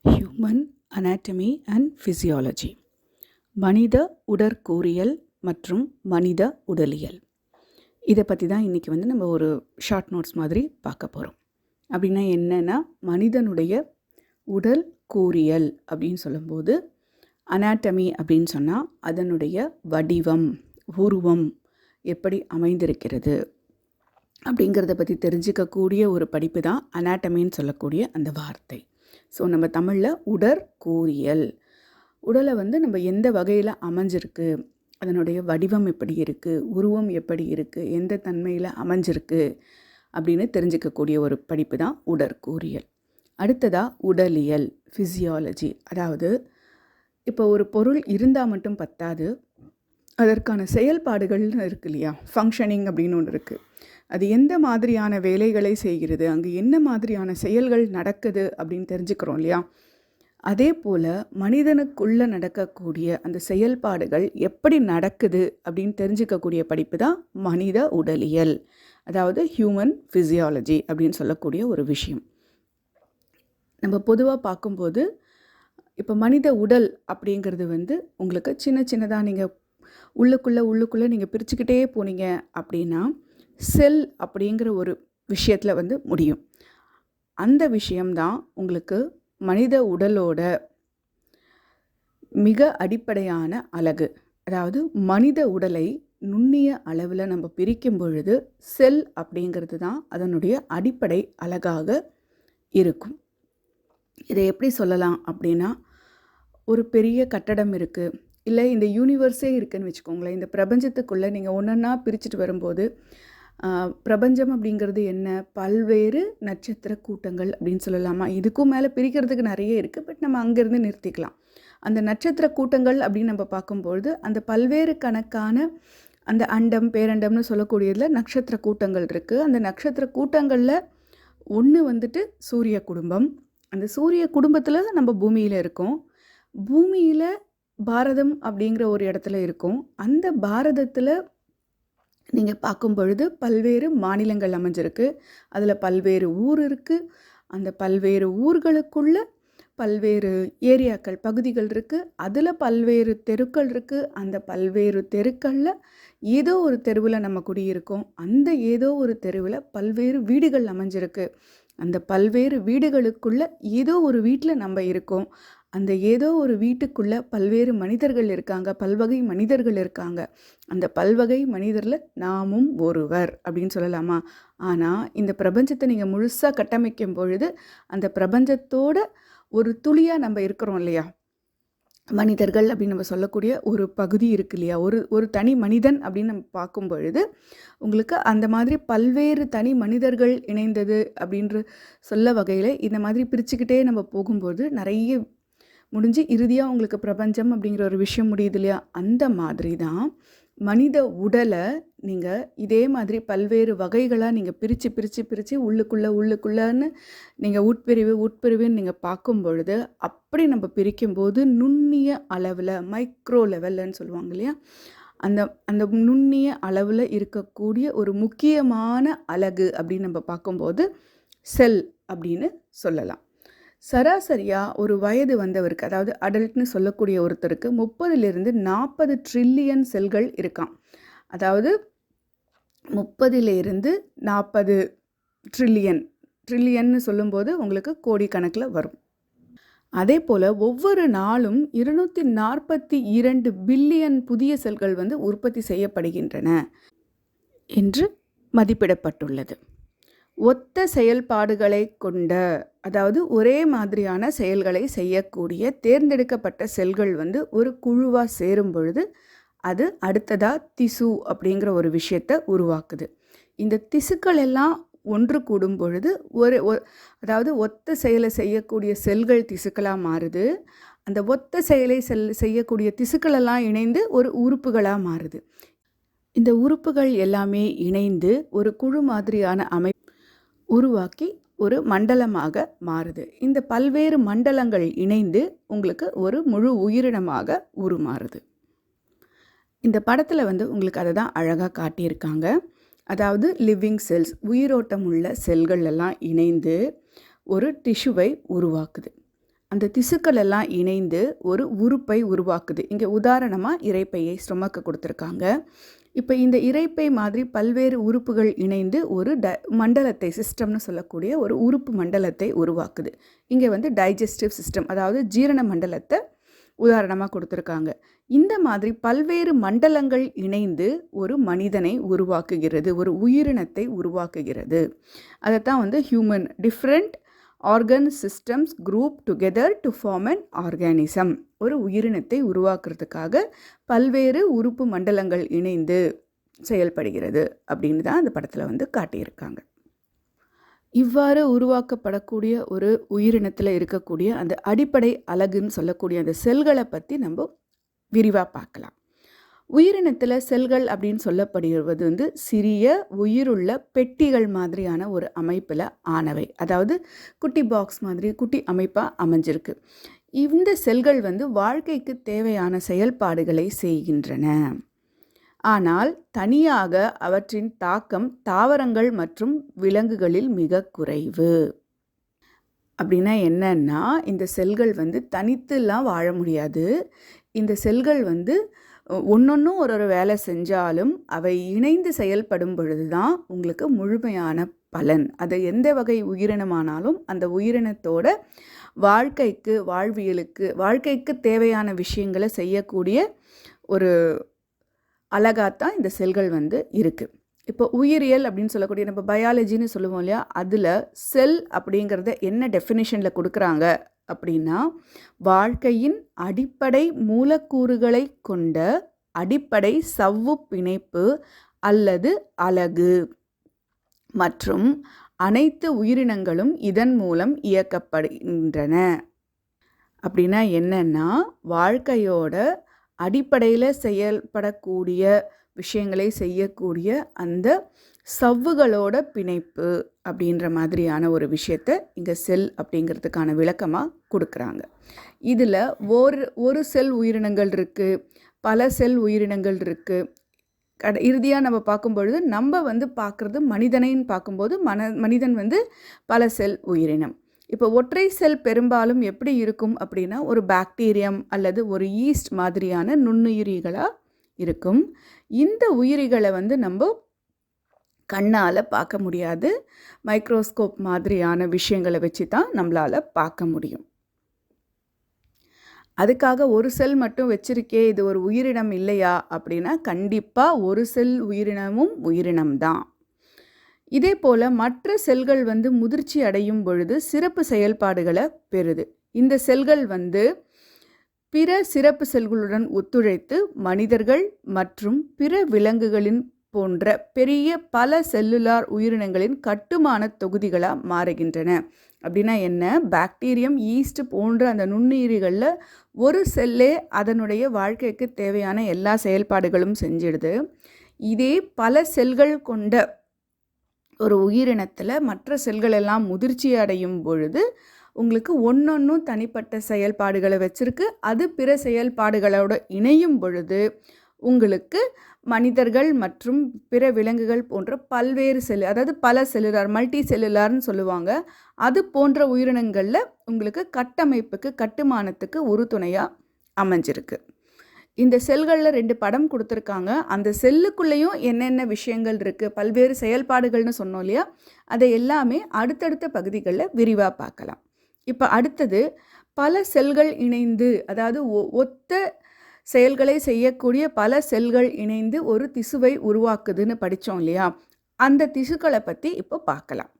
Human anatomy and physiology, மனித உடற்கூறியல் மற்றும் மனித உடலியல். இதை பற்றி தான் இன்றைக்கி நம்ம ஒரு ஷார்ட் நோட்ஸ் மாதிரி பார்க்க போகிறோம். அப்படின்னா என்னென்னா, மனிதனுடைய உடல் கூறியல் அப்படின்னு சொல்லும்போது, அனாட்டமி அப்படின்னு சொன்னால் அதனுடைய வடிவம், உருவம் எப்படி அமைந்திருக்கிறது அப்படிங்கிறத பற்றி தெரிஞ்சிக்கக்கூடிய ஒரு படிப்பு தான் அனாட்டமின்னு சொல்லக்கூடிய அந்த வார்த்தை. ஸோ நம்ம தமிழில் உடற்கூறியல், உடலை நம்ம எந்த வகையில் அமைஞ்சிருக்கு, அதனுடைய வடிவம் எப்படி இருக்குது, உருவம் எப்படி இருக்குது, எந்த தன்மையில் அமைஞ்சிருக்கு அப்படின்னு தெரிஞ்சிக்கக்கூடிய ஒரு படிப்பு தான் உடற்கூறியல். அடுத்ததாக உடலியல், ஃபிசியாலஜி. அதாவது இப்போ ஒரு பொருள் இருந்தால் மட்டும் பத்தாது, அதற்கான செயல்பாடுகள்னு இருக்கு இல்லையா, ஃபங்க்ஷனிங் அப்படின்னு ஒன்று இருக்குது. அது எந்த மாதிரியான வேலைகளை செய்கிறது, அங்கே என்ன மாதிரியான செயல்கள் நடக்குது அப்படின்னு தெரிஞ்சுக்கிறோம் இல்லையா. அதே போல் மனிதனுக்குள்ளே நடக்கக்கூடிய அந்த செயல்பாடுகள் எப்படி நடக்குது அப்படின்னு தெரிஞ்சுக்கக்கூடிய படிப்பு தான் மனித உடலியல், அதாவது ஹியூமன் ஃபிசியாலஜி அப்படின்னு சொல்லக்கூடிய ஒரு விஷயம். நம்ம பொதுவாக பார்க்கும்போது இப்போ மனித உடல் அப்படிங்கிறது உங்களுக்கு சின்னதாக நீங்கள் உள்ளுக்குள்ளே நீங்கள் பிரிச்சுக்கிட்டே போனீங்க அப்படின்னா செல் அப்படிங்கிற ஒரு விஷயத்தில் முடியும். அந்த விஷயம்தான் உங்களுக்கு மனித உடலோட மிக அடிப்படையான அலகு. அதாவது மனித உடலை நுண்ணிய அளவில் நம்ம பிரிக்கும் பொழுது செல் அப்படிங்கிறது தான் அதனுடைய அடிப்படை அலகாக இருக்கும். இதை எப்படி சொல்லலாம் அப்படின்னா, ஒரு பெரிய கட்டடம் இருக்குது, இல்லை இந்த யூனிவர்ஸே இருக்குதுன்னு வச்சுக்கோங்களேன். இந்த பிரபஞ்சத்துக்குள்ளே நீங்கள் ஒன்றா பிரிச்சுட்டு வரும்போது, பிரபஞ்சம் அப்படிங்கிறது என்ன, பல்வேறு நட்சத்திர கூட்டங்கள் அப்படின்னு சொல்லலாமா. இதுக்கும் மேலே பிரிக்கிறதுக்கு நிறைய இருக்குது, பட் நம்ம அங்கேருந்து நிறுத்திக்கலாம். அந்த நட்சத்திர கூட்டங்கள் அப்படின்னு நம்ம பார்க்கும்பொழுது அந்த பல்வேறு கணக்கான அந்த அண்டம் பேரண்டம்னு சொல்லக்கூடியதில் நட்சத்திர கூட்டங்கள் இருக்குது. அந்த நட்சத்திர கூட்டங்களில் ஒன்று சூரிய குடும்பம். அந்த சூரிய குடும்பத்தில் நம்ம பூமியில் இருக்கோம். பூமியில் பாரதம் அப்படிங்கிற ஒரு இடத்துல இருக்கும். அந்த பாரதத்தில் நீங்கள் பார்க்கும் பொழுது பல்வேறு மாநிலங்கள் அமைஞ்சிருக்கு. அதில் பல்வேறு ஊர் இருக்குது. அந்த பல்வேறு ஊர்களுக்குள்ள பல்வேறு ஏரியாக்கள், பகுதிகள் இருக்குது. அதில் பல்வேறு தெருக்கள் இருக்குது. அந்த பல்வேறு தெருக்களில் ஏதோ ஒரு தெருவில் நம்ம குடியிருக்கோம். அந்த ஏதோ ஒரு தெருவில் பல்வேறு வீடுகள் அமைஞ்சிருக்கு. அந்த பல்வேறு வீடுகளுக்குள்ளே ஏதோ ஒரு வீட்டில் நம்ம இருக்கோம். அந்த ஏதோ ஒரு வீட்டுக்குள்ளே பல்வேறு மனிதர்கள் இருக்காங்க, பல்வகை மனிதர்கள் இருக்காங்க. அந்த பல்வகை மனிதரில் நாமும் ஒருவர் அப்படின்னு சொல்லலாமா. ஆனால் இந்த பிரபஞ்சத்தை நீங்கள் முழுசாக கட்டமைக்கும் பொழுது அந்த பிரபஞ்சத்தோட ஒரு துளியாக நம்ம இருக்கிறோம் இல்லையா. மனிதர்கள் அப்படின்னு நம்ம சொல்லக்கூடிய ஒரு பகுதி இருக்கு இல்லையா, ஒரு தனி மனிதன் அப்படின்னு நம்ம பார்க்கும் பொழுது உங்களுக்கு அந்த மாதிரி பல்வேறு தனி மனிதர்கள் இணைந்தது அப்படின்ற சொல்ல வகையில் இந்த மாதிரி பிரிச்சுக்கிட்டே நம்ம போகும்போது நிறைய முடிஞ்சு இறுதியாக உங்களுக்கு பிரபஞ்சம் அப்படிங்கிற ஒரு விஷயம் முடியுது இல்லையா. அந்த மாதிரி தான் மனித உடலை நீங்கள் இதே மாதிரி வகைகளாக நீங்கள் பிரித்து உள்ளுக்குள்ளேன்னு நீங்கள் உட்பிரிவுன்னு நீங்கள் பார்க்கும் பொழுது, அப்படி நம்ம பிரிக்கும்போது நுண்ணிய அளவில், மைக்ரோ லெவல்லன்னு சொல்லுவாங்க இல்லையா, அந்த நுண்ணிய அளவில் இருக்கக்கூடிய ஒரு முக்கியமான அலகு அப்படின்னு நம்ம பார்க்கும்போது செல் அப்படின்னு சொல்லலாம். சராசரியாக ஒரு வயது வந்தவருக்கு, அதாவது அடல்ட்னு சொல்லக்கூடிய ஒருத்தருக்கு 30லிருந்து 40 ட்ரில்லியன் செல்கள் இருக்காம். அதாவது 30லிருந்து 40 ட்ரில்லியன்னு சொல்லும்போது உங்களுக்கு கோடிக்கணக்கில் வரும். அதே போல் ஒவ்வொரு நாளும் 242 பில்லியன் புதிய செல்கள் உற்பத்தி செய்யப்படுகின்றன என்று மதிப்பிடப்பட்டுள்ளது. ஒத்த செயல்பாடுகளை கொண்ட, அதாவது ஒரே மாதிரியான செயல்களை செய்யக்கூடிய தேர்ந்தெடுக்கப்பட்ட செல்கள் ஒரு குழுவாக சேரும் பொழுது அது அடுத்ததாக திசு அப்படிங்கிற ஒரு விஷயத்தை உருவாக்குது. இந்த திசுக்கள் எல்லாம் ஒன்று கூடும் பொழுது அதாவது ஒத்த செயலை செய்யக்கூடிய செல்கள் திசுக்களாக மாறுது. அந்த ஒத்த செயலை செய்யக்கூடிய திசுக்களெல்லாம் இணைந்து ஒரு உறுப்புகளாக மாறுது. இந்த உறுப்புகள் எல்லாமே இணைந்து ஒரு குழு மாதிரியான அமைப்பு உருவாக்கி ஒரு மண்டலமாக மாறுது. இந்த பல்வேறு மண்டலங்கள் இணைந்து உங்களுக்கு ஒரு முழு உயிரினமாக உருமாறுது. இந்த படத்தில் உங்களுக்கு அதை தான் அழகாக காட்டியிருக்காங்க. அதாவது லிவிங் செல்ஸ், உயிரோட்டம் உள்ள செல்கள் எல்லாம் இணைந்து ஒரு டிஷ்யூவை உருவாக்குது. அந்த திசுக்கள் எல்லாம் இணைந்து ஒரு உறுப்பை உருவாக்குது. இங்கே உதாரணமாக இரைப்பையை ஸ்டொமக்கு கொடுத்துருக்காங்க. இப்போ இந்த இரைப்பை மாதிரி பல்வேறு உறுப்புகள் இணைந்து ஒரு மண்டலத்தை, சிஸ்டம்னு சொல்லக்கூடிய ஒரு உறுப்பு மண்டலத்தை உருவாக்குது. இங்கே வந்து டைஜஸ்டிவ் சிஸ்டம், அதாவது ஜீரண மண்டலத்தை உதாரணமாக கொடுத்துருக்காங்க. இந்த மாதிரி பல்வேறு மண்டலங்கள் இணைந்து ஒரு மனிதனை உருவாக்குகிறது, ஒரு உயிரினத்தை உருவாக்குகிறது. அதைத்தான் வந்து human different organ systems group together to form an organism. ஒரு உயிரினத்தை உருவாக்குறதுக்காக பல்வேறு உறுப்பு மண்டலங்கள் இணைந்து செயல்படுகிறது அப்படின்னு தான் அந்த படத்தில் வந்து காட்டியிருக்காங்க. இவ்வாறு உருவாக்கப்படக்கூடிய ஒரு உயிரினத்தில் இருக்கக்கூடிய அந்த அடிப்படை அலகுன்னு சொல்லக்கூடிய அந்த செல்களை பற்றி நம்ம விரிவாக பார்க்கலாம். உயிரினத்தில் செல்கள் அப்படின்னு சொல்லப்படுவது வந்து சிறிய உயிருள்ள பெட்டிகள் மாதிரியான ஒரு அமைப்பில் ஆனவை. அதாவது குட்டி பாக்ஸ் மாதிரி குட்டி அமைப்பாக அமைஞ்சிருக்கு. இந்த செல்கள் வந்து வாழ்க்கைக்கு தேவையான செயல்பாடுகளை செய்கின்றன. ஆனால் தனியாக அவற்றின் தாக்கம் தாவரங்கள் மற்றும் விலங்குகளில் மிக குறைவு. அப்படின்னா என்னன்னா, இந்த செல்கள் வந்து தனித்துலாம் வாழ முடியாது. இந்த செல்கள் வந்து ஒன்றொன்றும் ஒரு வேலை செஞ்சாலும் அவை இணைந்து செயல்படும் பொழுது தான் உங்களுக்கு முழுமையான பலன். அது எந்த வகை உயிரினமானாலும் அந்த உயிரினத்தோட வாழ்க்கைக்கு தேவையான விஷயங்களை செய்யக்கூடிய ஒரு அழகாத்தான் இந்த செல்கள் வந்து இருக்குது. இப்போ உயிரியல் அப்படின்னு சொல்லக்கூடிய நம்ம பயாலஜின்னு சொல்லுவோம் இல்லையா, அதில் செல் அப்படிங்கிறத என்ன டெஃபினிஷனில் கொடுக்குறாங்க அப்படின்னா, வாழ்க்கையின் அடிப்படை மூலக்கூறுகளை கொண்ட அடிப்படை சவ்வு பிணைப்பு அல்லது அலகு மற்றும் அனைத்து உயிரினங்களும் இதன் மூலம் இயக்கப்படுகின்றன. அப்படின்னா என்னன்னா, வாழ்க்கையோட அடிப்படையில் செயல்படக்கூடிய விஷயங்களை செய்யக்கூடிய அந்த சவ்வுகளோட பிணைப்பு அப்படின்ற மாதிரியான ஒரு விஷயத்தை இங்கே செல் அப்படிங்கிறதுக்கான விளக்கமாக கொடுக்குறாங்க. இதில் ஒரு செல் உயிரினங்கள் இருக்குது, பல செல் உயிரினங்கள் இருக்குது. இறுதியாக நம்ம பார்க்கும்பொழுது நம்ம வந்து பார்க்குறது மனிதனைன்னு பார்க்கும்போது மனிதன் வந்து பல செல் உயிரினம். இப்போ ஒற்றை செல் பெரும்பாலும் எப்படி இருக்கும் அப்படின்னா, ஒரு பாக்டீரியம் அல்லது ஒரு ஈஸ்ட் மாதிரியான நுண்ணுயிரிகளாக இருக்கும். இந்த உயிரிகளை வந்து நம்ம கண்ணால் பார்க்க முடியாது. மைக்ரோஸ்கோப் மாதிரியான விஷயங்களை வச்சு தான் நம்மளால் பார்க்க முடியும். அதுக்காக ஒரு செல் மட்டும் வச்சிருக்கே இது ஒரு உயிரினம் இல்லையா அப்படின்னா, கண்டிப்பாக ஒரு செல் உயிரினமும் உயிரினம்தான். இதே போல் மற்ற செல்கள் வந்து முதிர்ச்சி அடையும் பொழுது சிறப்பு செயல்பாடுகளை பெறுது. இந்த செல்கள் வந்து பிற சிறப்பு செல்களுடன் ஒத்துழைத்து மனிதர்கள் மற்றும் பிற விலங்குகளின் போன்ற பெரிய பல செல்லுலார் உயிரினங்களின் கட்டுமான தொகுதிகளாக மாறுகின்றன. அப்படின்னா என்ன, பாக்டீரியம், ஈஸ்ட் போன்ற அந்த நுண்ணுயிரிகளில் ஒரு செல்லே அதனுடைய வாழ்க்கைக்கு தேவையான எல்லா செயல்பாடுகளும் செஞ்சிடுது. இதே பல செல்கள் கொண்ட ஒரு உயிரினத்தில் மற்ற செல்கள் எல்லாம் முதிர்ச்சி அடையும் பொழுது உங்களுக்கு ஒன்றொன்றும் தனிப்பட்ட செயல்பாடுகளை வச்சுருக்கு. அது பிற செயல்பாடுகளோடு இணையும் பொழுது உங்களுக்கு மனிதர்கள் மற்றும் பிற விலங்குகள் போன்ற பல்வேறு அதாவது பல செல்லுலார், மல்டி செல்லுலார்னு சொல்லுவாங்க, அது போன்ற உயிரினங்களில் உங்களுக்கு கட்டமைப்புக்கு, கட்டுமானத்துக்கு உறுதுணையாக அமைஞ்சிருக்கு. இந்த செல்களில் 2 படம் கொடுத்துருக்காங்க. அந்த செல்லுக்குள்ளேயும் என்னென்ன விஷயங்கள் இருக்குது, பல்வேறு செயல்பாடுகள்னு சொன்னோம் இல்லையா, அதை எல்லாமே அடுத்தடுத்த பகுதிகளில் விரிவாக பார்க்கலாம். இப்போ அடுத்தது பல செல்கள் இணைந்து, அதாவது ஒத்த செயல்களை செய்யக்கூடிய பல செல்கள் இணைந்து ஒரு திசுவை உருவாக்குதுன்னு படித்தோம் இல்லையா, அந்த திசுக்களை பற்றி இப்போ பார்க்கலாம்.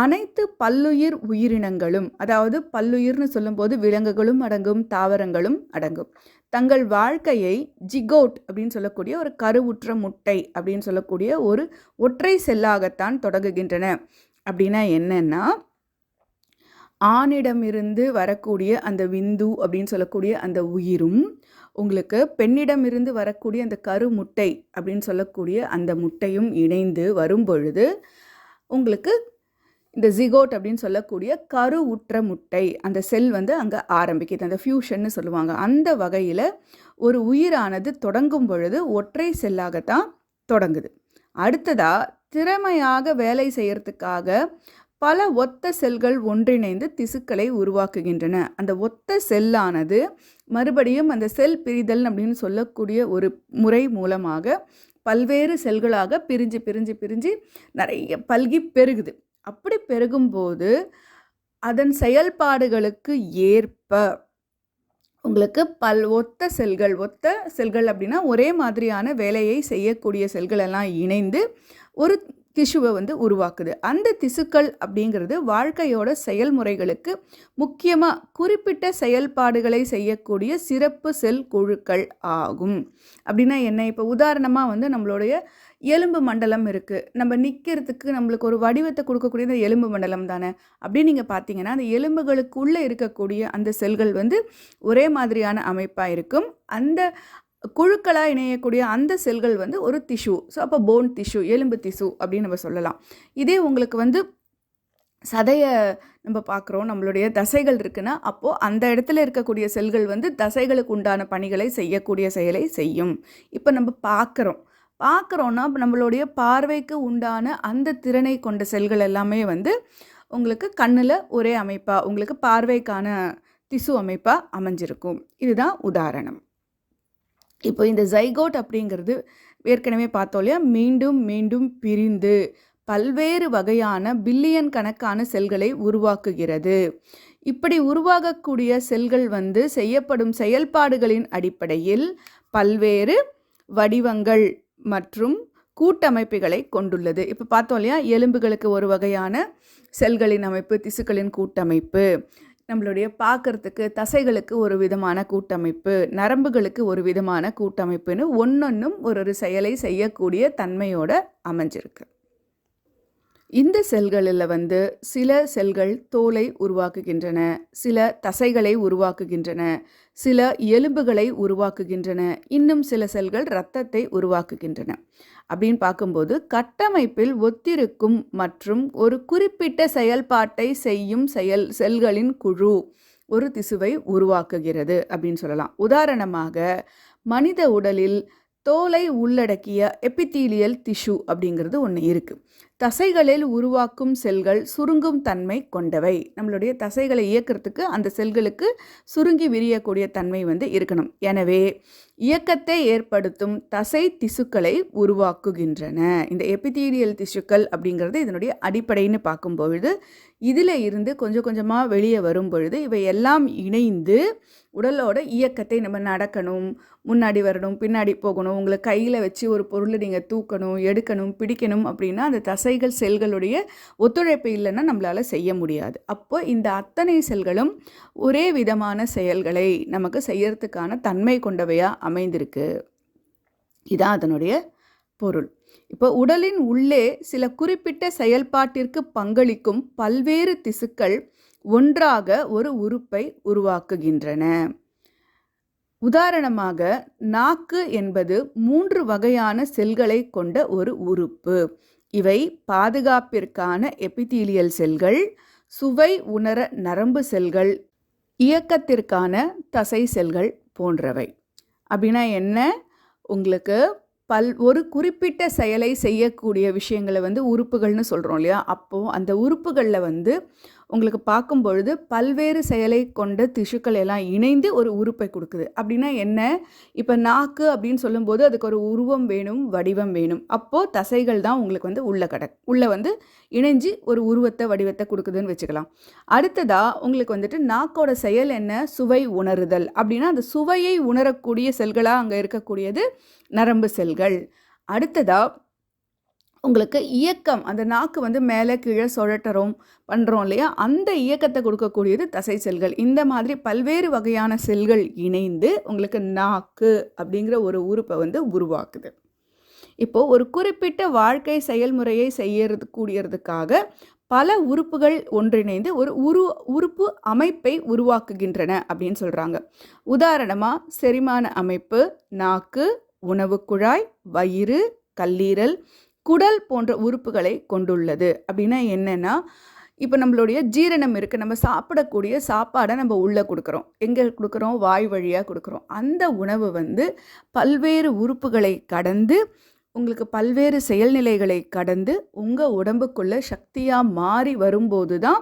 அனைத்து பல்லுயிர் உயிரினங்களும், அதாவது பல்லுயிர்னு சொல்லும்போது விலங்குகளும் அடங்கும், தாவரங்களும் அடங்கும், தங்கள் வாழ்க்கையை ஜிகோட் அப்படின்னு சொல்லக்கூடிய ஒரு கருவுற்ற முட்டை அப்படின்னு சொல்லக்கூடிய ஒரு ஒற்றை செல்லாகத்தான் தொடங்குகின்றன. அப்படின்னா என்னன்னா, ஆணிடமிருந்து வரக்கூடிய அந்த விந்து அப்படின்னு சொல்லக்கூடிய அந்த உயிரும் உங்களுக்கு பெண்ணிடமிருந்து வரக்கூடிய அந்த கருமுட்டை அப்படின்னு சொல்லக்கூடிய அந்த முட்டையும் இணைந்து வரும் பொழுது உங்களுக்கு இந்த ஜிகோட் அப்படின்னு சொல்லக்கூடிய கருவுற்ற முட்டை, அந்த செல் வந்து அங்கே ஆரம்பிக்குது. அந்த ஃபியூஷன்னு சொல்லுவாங்க. அந்த வகையில் ஒரு உயிரானது தொடங்கும் பொழுது ஒற்றை செல்லாகத்தான் தொடங்குது. அடுத்ததாக திறமையாக வேலை செய்கிறதுக்காக பல ஒத்த செல்கள் ஒன்றிணைந்து திசுக்களை உருவாக்குகின்றன. அந்த ஒத்த செல்லானது மறுபடியும் அந்த செல் பிரிதல் அப்படின்னு சொல்லக்கூடிய ஒரு முறை மூலமாக பல்வேறு செல்களாக பிரிஞ்சு பிரிஞ்சு பிரிஞ்சு நிறைய பல்கி பெருகுது. அப்படி பெருகும்போது அதன் செயல்பாடுகளுக்கு ஏற்ப உங்களுக்கு ஒத்த செல்கள் அப்படின்னா ஒரே மாதிரியான வேலையை செய்யக்கூடிய செல்கள் எல்லாம் இணைந்து ஒரு திசுவை வந்து உருவாக்குது. அந்த திசுக்கள் அப்படிங்கிறது வாழ்க்கையோட செயல்முறைகளுக்கு முக்கியமாக குறிப்பிட்ட செயல்பாடுகளை செய்யக்கூடிய சிறப்பு செல் குழுக்கள் ஆகும். அப்படின்னா என்ன? இப்போ உதாரணமாக வந்து நம்மளுடைய எலும்பு மண்டலம் இருக்குது. நம்ம நிற்கிறதுக்கு நம்மளுக்கு ஒரு வடிவத்தை கொடுக்கக்கூடிய இந்த எலும்பு மண்டலம் தானே. அப்படி நீங்கள் பார்த்தீங்கன்னா அந்த எலும்புகளுக்குள்ளே இருக்கக்கூடிய அந்த செல்கள் வந்து ஒரே மாதிரியான அமைப்பாக இருக்கும். அந்த குழுக்களாக இணையக்கூடிய அந்த செல்கள் வந்து ஒரு திசு. ஸோ அப்போ போன் திசு, எலும்பு திசு அப்படின்னு நம்ம சொல்லலாம். இதே உங்களுக்கு வந்து சதையை நம்ம பார்க்குறோம், நம்மளுடைய தசைகள் இருக்குன்னா அப்போது அந்த இடத்துல இருக்கக்கூடிய செல்கள் வந்து தசைகளுக்கு உண்டான பணிகளை செய்யக்கூடிய செயலை செய்யும். இப்போ நம்ம பார்க்குறோன்னா நம்மளுடைய பார்வைக்கு உண்டான அந்த திறனை கொண்ட செல்கள் எல்லாமே வந்து உங்களுக்கு கண்ணில் ஒரே அமைப்பாக உங்களுக்கு பார்வைக்கான திசு அமைப்பாக அமைஞ்சிருக்கும். இதுதான் உதாரணம். இப்போ இந்த ஜைகோட் அப்படிங்கிறது ஏற்கனவே பார்த்தோம் இல்லையா, மீண்டும் மீண்டும் பிரிந்து பல்வேறு வகையான பில்லியன் கணக்கான செல்களை உருவாக்குகிறது. இப்படி உருவாகக்கூடிய செல்கள் வந்து செய்யப்படும் செயல்பாடுகளின் அடிப்படையில் பல்வேறு வடிவங்கள் மற்றும் கூட்டமைப்புகளை கொண்டுள்ளது. இப்போ பார்த்தோம் இல்லையா, எலும்புகளுக்கு ஒரு வகையான செல்களின் அமைப்பு, திசுக்களின் கூட்டமைப்பு, நம்மளுடைய பார்க்குறதுக்கு தசைகளுக்கு ஒரு விதமான கூட்டமைப்பு, நரம்புகளுக்கு ஒரு விதமான கூட்டமைப்புன்னு ஒன்றொன்றும் ஒரு செயலை செய்யக்கூடிய தன்மையோடு அமைஞ்சிருக்கு. இந்த செல்களில் வந்து சில செல்கள் தோலை உருவாக்குகின்றன, சில தசைகளை உருவாக்குகின்றன, சில எலும்புகளை உருவாக்குகின்றன, இன்னும் சில செல்கள் இரத்தத்தை உருவாக்குகின்றன. அப்படின்னு பார்க்கும்போது கட்டமைப்பில் ஒத்திருக்கும் மற்றும் ஒரு குறிப்பிட்ட செயல்பாட்டை செய்யும் செல்களின் குழு ஒரு திசுவை உருவாக்குகிறது அப்படின்னு சொல்லலாம். உதாரணமாக மனித உடலில் தோலை உள்ளடக்கிய எபித்தீலியல் திசு அப்படிங்கிறது ஒன்று இருக்குது. தசைகளில் உருவாக்கும் செல்கள் சுருங்கும் தன்மை கொண்டவை. நம்மளுடைய தசைகளை இயக்கிறதுக்கு அந்த செல்களுக்கு சுருங்கி விரியக்கூடிய தன்மை வந்து இருக்கணும். எனவே இயக்கத்தை ஏற்படுத்தும் தசை திசுக்களை உருவாக்குகின்றன. இந்த எபித்தீலியல் திசுக்கள் அப்படிங்கிறது இதனுடைய அடிப்படைன்னு பார்க்கும்பொழுது இதில் இருந்து கொஞ்சம் கொஞ்சமாக வெளியே வரும் பொழுது இவை எல்லாம் இணைந்து உடலோட இயக்கத்தை, நம்ம நடக்கணும், முன்னாடி வரணும், பின்னாடி போகணும், உங்களை கையில் வச்சு ஒரு பொருளை நீங்கள் தூக்கணும், எடுக்கணும், பிடிக்கணும் அப்படின்னா அந்த தசைகள் செல்களுடைய ஒத்துழைப்பு இல்லைன்னா நம்மளால் செய்ய முடியாது. அப்போ இந்த அத்தனை செல்களும் ஒரே விதமான செயல்களை நமக்கு செய்யறதுக்கான தன்மை கொண்டவையாக அமைந்திருக்கு. இதான் அதனுடைய பொருள். இப்போ உடலின் உள்ளே சில குறிப்பிட்ட செயல்பாட்டிற்கு பங்களிக்கும் பல்வேறு திசுக்கள் ஒன்றாக ஒரு உறுப்பை உருவாக்குகின்றன. உதாரணமாக நாக்கு என்பது 3 வகையான செல்களை கொண்ட ஒரு உறுப்பு. இவை பாதுகாப்பிற்கான எபித்தீலியல் செல்கள், சுவை உணர நரம்பு செல்கள், இயக்கத்திற்கான தசை செல்கள் போன்றவை. அப்படின்னா என்ன? உங்களுக்கு ஒரு குறிப்பிட்ட செயலை செய்யக்கூடிய விஷயங்களை வந்து உறுப்புகள்னு சொல்கிறோம் இல்லையா. அப்போது அந்த உறுப்புகளில் வந்து உங்களுக்கு பார்க்கும் பொழுது பல்வேறு செயலை கொண்ட திசுக்கள் எல்லாம் இணைந்து ஒரு உறுப்பை கொடுக்குது. அப்படின்னா என்ன? இப்போ நாக்கு அப்படின்னு சொல்லும்போது அதுக்கு ஒரு உருவம் வேணும், வடிவம் வேணும். அப்போது தசைகள் தான் உங்களுக்கு வந்து உள்ளே வந்து இணைஞ்சு ஒரு உருவத்தை, வடிவத்தை கொடுக்குதுன்னு வச்சுக்கலாம். அடுத்ததாக உங்களுக்கு வந்துட்டு நாக்கோட செயல் என்ன? சுவை உணருதல். அப்படின்னா அந்த சுவையை உணரக்கூடிய செல்களாக அங்கே இருக்கக்கூடியது நரம்பு செல்கள். அடுத்ததாக உங்களுக்கு இயக்கம், அந்த நாக்கு வந்து மேலே கீழே சுழட்டுறோம் பண்ணுறோம் இல்லையா, அந்த இயக்கத்தை கொடுக்கக்கூடியது தசை செல்கள். இந்த மாதிரி பல்வேறு வகையான செல்கள் இணைந்து உங்களுக்கு நாக்கு அப்படிங்கிற ஒரு உறுப்பை வந்து உருவாக்குது. இப்போது ஒரு குறிப்பிட்ட வாழ்க்கை செயல்முறையை செய்யறதுக்காக பல உறுப்புகள் ஒன்றிணைந்து ஒரு உறுப்பு அமைப்பை உருவாக்குகின்றன அப்படின்னு சொல்கிறாங்க. உதாரணமாக செரிமான அமைப்பு, நாக்கு, உணவு குழாய், வயிறு, கல்லீரல், குடல் போன்ற உறுப்புகளை கொண்டுள்ளது. அப்படின்னா என்னென்னா, இப்போ நம்மளுடைய ஜீரணம் இருக்குது. நம்ம சாப்பிடக்கூடிய சாப்பாடை நம்ம உள்ளே கொடுக்குறோம். எங்கே கொடுக்குறோம்? வாய் வழியாக கொடுக்குறோம். அந்த உணவு வந்து பல்வேறு உறுப்புகளை கடந்து உங்களுக்கு பல்வேறு செயல்நிலைகளை கடந்து உங்கள் உடம்புக்குள்ளே சக்தியாக மாறி வரும்போது தான்